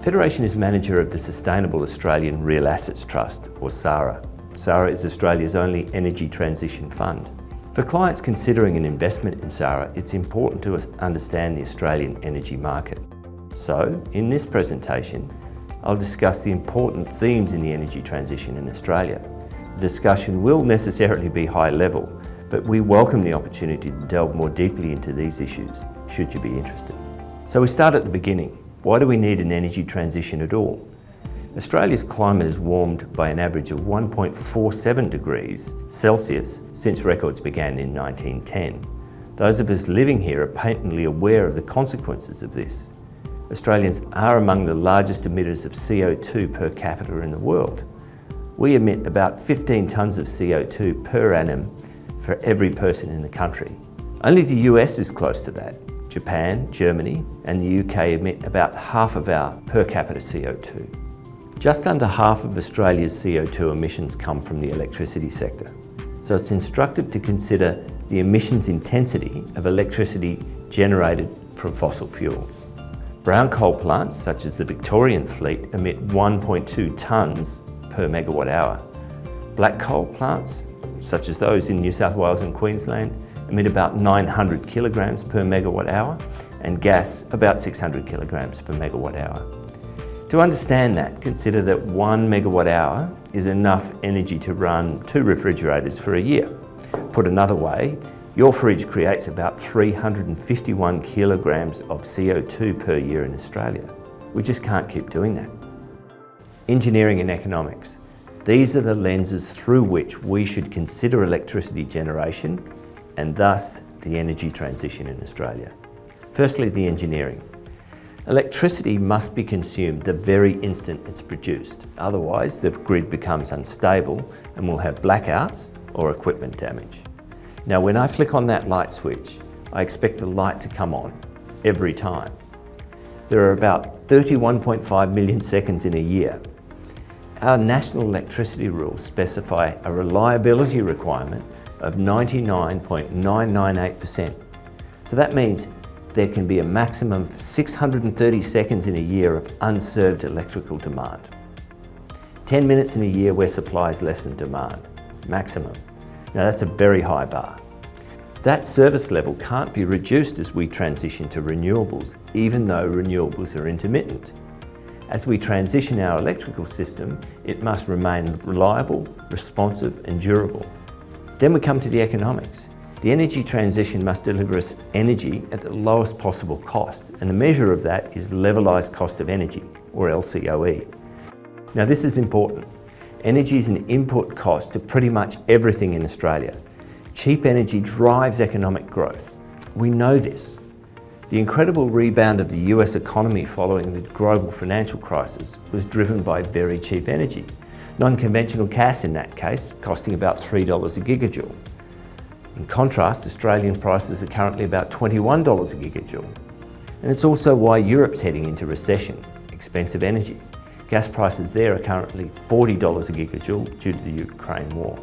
Federation is manager of the Sustainable Australian Real Assets Trust, or SARA. SARA is Australia's only energy transition fund. For clients considering an investment in SARA, it's important to understand the Australian energy market. So, in this presentation, I'll discuss the important themes in the energy transition in Australia. The discussion will necessarily be high level, but we welcome the opportunity to delve more deeply into these issues, should you be interested. So we start at the beginning. Why do we need an energy transition at all? Australia's climate has warmed by an average of 1.47 degrees Celsius since records began in 1910. Those of us living here are patently aware of the consequences of this. Australians are among the largest emitters of CO2 per capita in the world. We emit about 15 tonnes of CO2 per annum for every person in the country. Only the US is close to that. Japan, Germany and the UK emit about half of our per capita CO2. Just under half of Australia's CO2 emissions come from the electricity sector. So it's instructive to consider the emissions intensity of electricity generated from fossil fuels. Brown coal plants, such as the Victorian fleet, emit 1.2 tonnes per megawatt hour. Black coal plants, such as those in New South Wales and Queensland, emit about 900 kilograms per megawatt hour, and gas about 600 kilograms per megawatt hour. To understand that, consider that 1 megawatt hour is enough energy to run 2 refrigerators for a year. Put another way, your fridge creates about 351 kilograms of CO2 per year in Australia. We just can't keep doing that. Engineering and economics. These are the lenses through which we should consider electricity generation and thus the energy transition in Australia. Firstly, the engineering. Electricity must be consumed the very instant it's produced. Otherwise, the grid becomes unstable and we'll have blackouts or equipment damage. Now, when I flick on that light switch, I expect the light to come on every time. There are about 31.5 million seconds in a year. Our national electricity rules specify a reliability requirement of 99.998%. So that means there can be a maximum of 630 seconds in a year of unserved electrical demand. 10 minutes in a year where supply is less than demand, maximum. Now that's a very high bar. That service level can't be reduced as we transition to renewables, even though renewables are intermittent. As we transition our electrical system, it must remain reliable, responsive and durable. Then we come to the economics. The energy transition must deliver us energy at the lowest possible cost, and the measure of that is levelised cost of energy, or LCOE. Now this is important. Energy is an input cost to pretty much everything in Australia. Cheap energy drives economic growth. We know this. The incredible rebound of the US economy following the global financial crisis was driven by very cheap energy. Non-conventional gas in that case, costing about $3 a gigajoule. In contrast, Australian prices are currently about $21 a gigajoule. And it's also why Europe's heading into recession, expensive energy. Gas prices there are currently $40 a gigajoule due to the Ukraine war.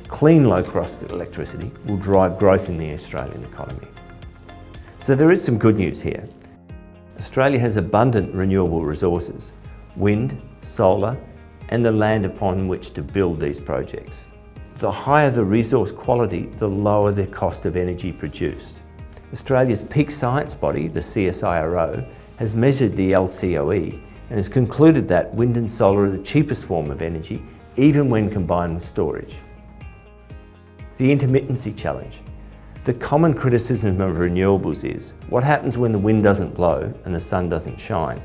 Clean, low-cost electricity will drive growth in the Australian economy. So there is some good news here. Australia has abundant renewable resources, wind, solar, and the land upon which to build these projects. The higher the resource quality, the lower the cost of energy produced. Australia's peak science body, the CSIRO, has measured the LCOE and has concluded that wind and solar are the cheapest form of energy, even when combined with storage. The intermittency challenge. The common criticism of renewables is, what happens when the wind doesn't blow and the sun doesn't shine?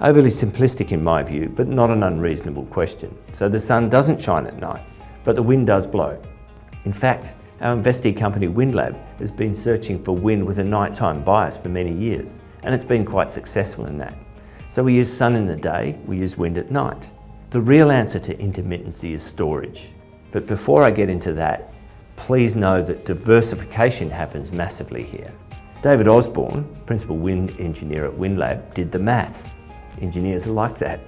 Overly simplistic in my view, but not an unreasonable question. So the sun doesn't shine at night, but the wind does blow. In fact, our investee company WindLab has been searching for wind with a nighttime bias for many years, and it's been quite successful in that. So we use sun in the day, we use wind at night. The real answer to intermittency is storage. But before I get into that, please know that diversification happens massively here. David Osborne, Principal Wind Engineer at WindLab, did the math. Engineers are like that.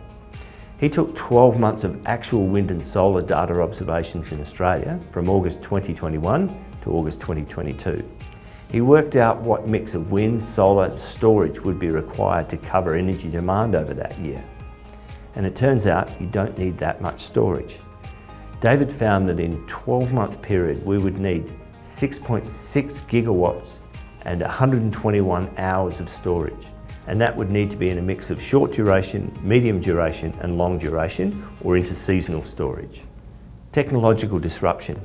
He took 12 months of actual wind and solar data observations in Australia from August 2021 to August 2022. He worked out what mix of wind, solar and storage would be required to cover energy demand over that year. And it turns out you don't need that much storage. David found that in a 12-month period we would need 6.6 gigawatts and 121 hours of storage. And that would need to be in a mix of short duration, medium duration and long duration, or interseasonal storage. Technological disruption.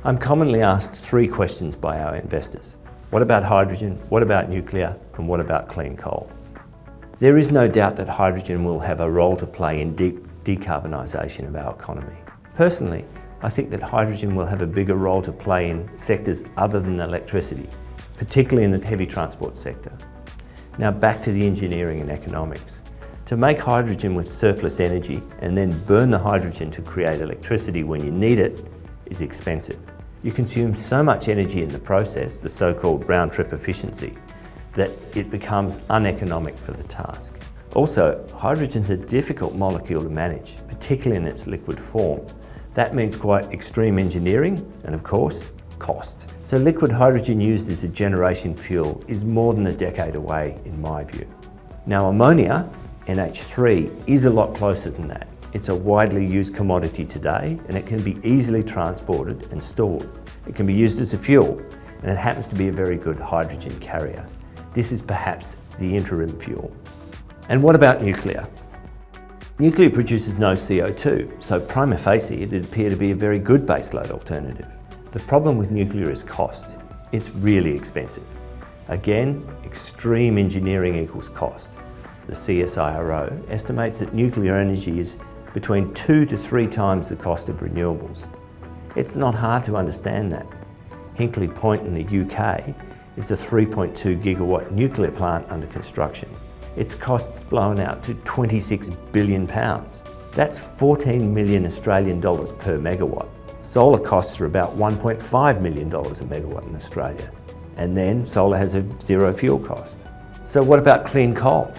I'm commonly asked three questions by our investors. What about hydrogen? What about nuclear? And what about clean coal? There is no doubt that hydrogen will have a role to play in decarbonisation of our economy. Personally, I think that hydrogen will have a bigger role to play in sectors other than electricity, particularly in the heavy transport sector. Now back to the engineering and economics. To make hydrogen with surplus energy and then burn the hydrogen to create electricity when you need it is expensive. You consume so much energy in the process, the so-called round-trip efficiency, that it becomes uneconomic for the task. Also, hydrogen's a difficult molecule to manage, particularly in its liquid form. That means quite extreme engineering and, of course, cost. So liquid hydrogen used as a generation fuel is more than a decade away, in my view. Now ammonia, NH3, is a lot closer than that. It's a widely used commodity today and it can be easily transported and stored. It can be used as a fuel and it happens to be a very good hydrogen carrier. This is perhaps the interim fuel. And what about nuclear? Nuclear produces no CO2, so prima facie it'd appear to be a very good baseload alternative. The problem with nuclear is cost. It's really expensive. Again, extreme engineering equals cost. The CSIRO estimates that nuclear energy is between 2 to 3 times the cost of renewables. It's not hard to understand that. Hinkley Point in the UK is a 3.2 gigawatt nuclear plant under construction. Its costs blown out to £26 billion. That's 14 million Australian dollars per megawatt. Solar costs are about $1.5 million a megawatt in Australia. And then solar has a zero fuel cost. So what about clean coal?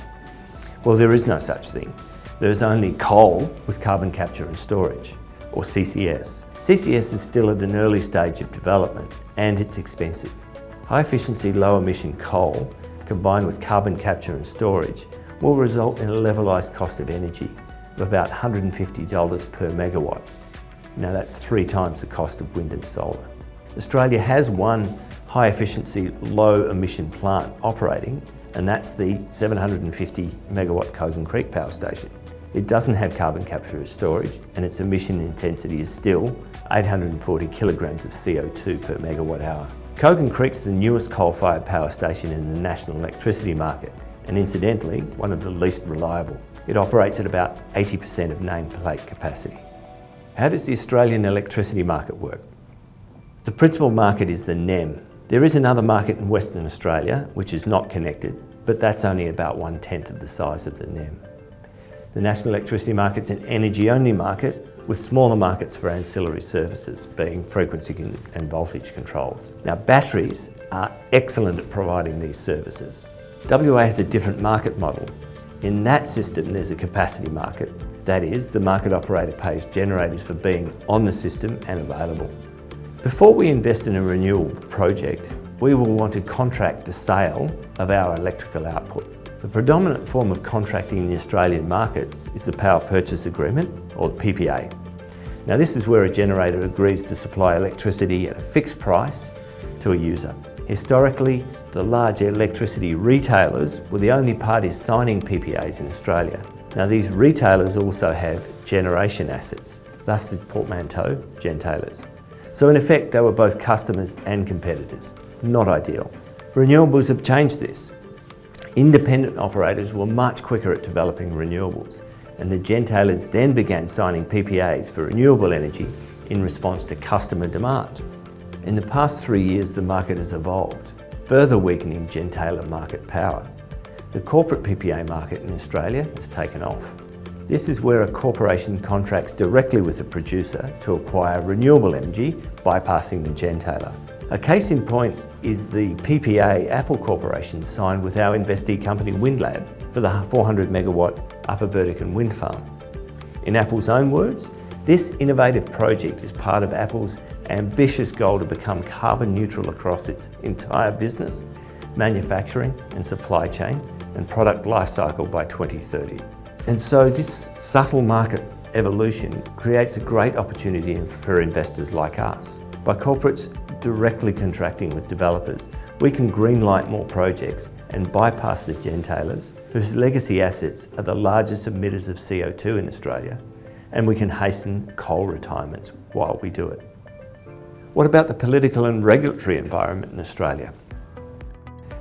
Well, there is no such thing. There's only coal with carbon capture and storage, or CCS. CCS is still at an early stage of development and it's expensive. High efficiency, low emission coal combined with carbon capture and storage will result in a levelised cost of energy of about $150 per megawatt. Now that's 3 times the cost of wind and solar. Australia has one high efficiency, low emission plant operating, and that's the 750 megawatt Kogan Creek power station. It doesn't have carbon capture or storage and its emission intensity is still 840 kilograms of CO2 per megawatt hour. Kogan Creek's the newest coal-fired power station in the national electricity market and incidentally, one of the least reliable. It operates at about 80% of nameplate capacity. How does the Australian electricity market work? The principal market is the NEM. There is another market in Western Australia which is not connected, but that's only about 1/10 of the size of the NEM. The national electricity market's an energy-only market with smaller markets for ancillary services, being frequency and voltage controls. Now, batteries are excellent at providing these services. WA has a different market model. In that system, there's a capacity market. That is, the market operator pays generators for being on the system and available. Before we invest in a renewable project, we will want to contract the sale of our electrical output. The predominant form of contracting in the Australian markets is the Power Purchase Agreement, or the PPA. Now this is where a generator agrees to supply electricity at a fixed price to a user. Historically, the large electricity retailers were the only parties signing PPAs in Australia. Now these retailers also have generation assets, thus the portmanteau, gentailers. So in effect, they were both customers and competitors. Not ideal. Renewables have changed this. Independent operators were much quicker at developing renewables, and the gentailers then began signing PPAs for renewable energy in response to customer demand. In the past 3 years, the market has evolved, further weakening gentailer market power. The corporate PPA market in Australia has taken off. This is where a corporation contracts directly with a producer to acquire renewable energy, bypassing the gentailer. A case in point is the PPA Apple Corporation signed with our investee company WindLab for the 400 megawatt Upper Vertican wind farm. In Apple's own words, this innovative project is part of Apple's ambitious goal to become carbon neutral across its entire business, manufacturing and supply chain and product life cycle by 2030. And so this subtle market evolution creates a great opportunity for investors like us. By corporates directly contracting with developers, we can greenlight more projects and bypass the gentailers, whose legacy assets are the largest emitters of CO2 in Australia, and we can hasten coal retirements while we do it. What about the political and regulatory environment in Australia?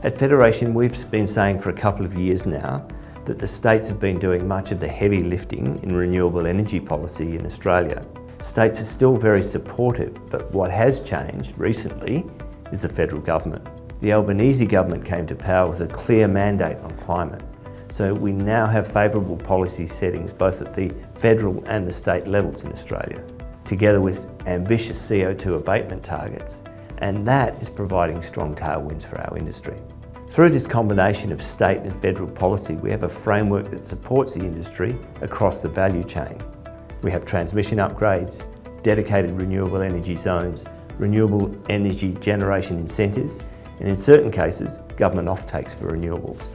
At Federation, we've been saying for a couple of years now that the states have been doing much of the heavy lifting in renewable energy policy in Australia. States are still very supportive, but what has changed recently is the federal government. The Albanese government came to power with a clear mandate on climate. So we now have favourable policy settings both at the federal and the state levels in Australia, together with ambitious CO2 abatement targets, and that is providing strong tailwinds for our industry. Through this combination of state and federal policy, we have a framework that supports the industry across the value chain. We have transmission upgrades, dedicated renewable energy zones, renewable energy generation incentives, and in certain cases, government offtakes for renewables.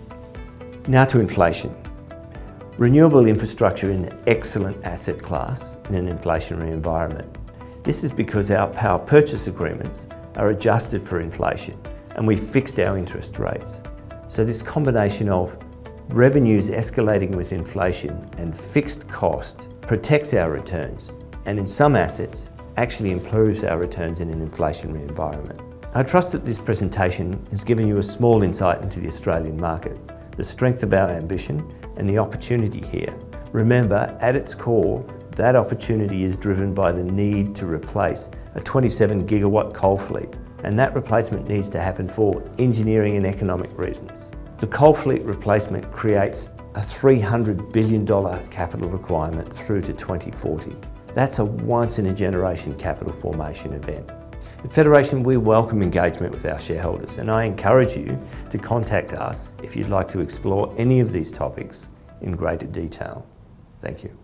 Now to inflation. Renewable infrastructure is an excellent asset class in an inflationary environment. This is because our power purchase agreements are adjusted for inflation and we fixed our interest rates. So this combination of revenues escalating with inflation and fixed cost protects our returns, and in some assets actually improves our returns in an inflationary environment. I trust that this presentation has given you a small insight into the Australian market, the strength of our ambition and the opportunity here. Remember, at its core, that opportunity is driven by the need to replace a 27 gigawatt coal fleet, and that replacement needs to happen for engineering and economic reasons. The coal fleet replacement creates a $300 billion capital requirement through to 2040. That's a once-in-a-generation capital formation event. At Federation, we welcome engagement with our shareholders, and I encourage you to contact us if you'd like to explore any of these topics in greater detail. Thank you.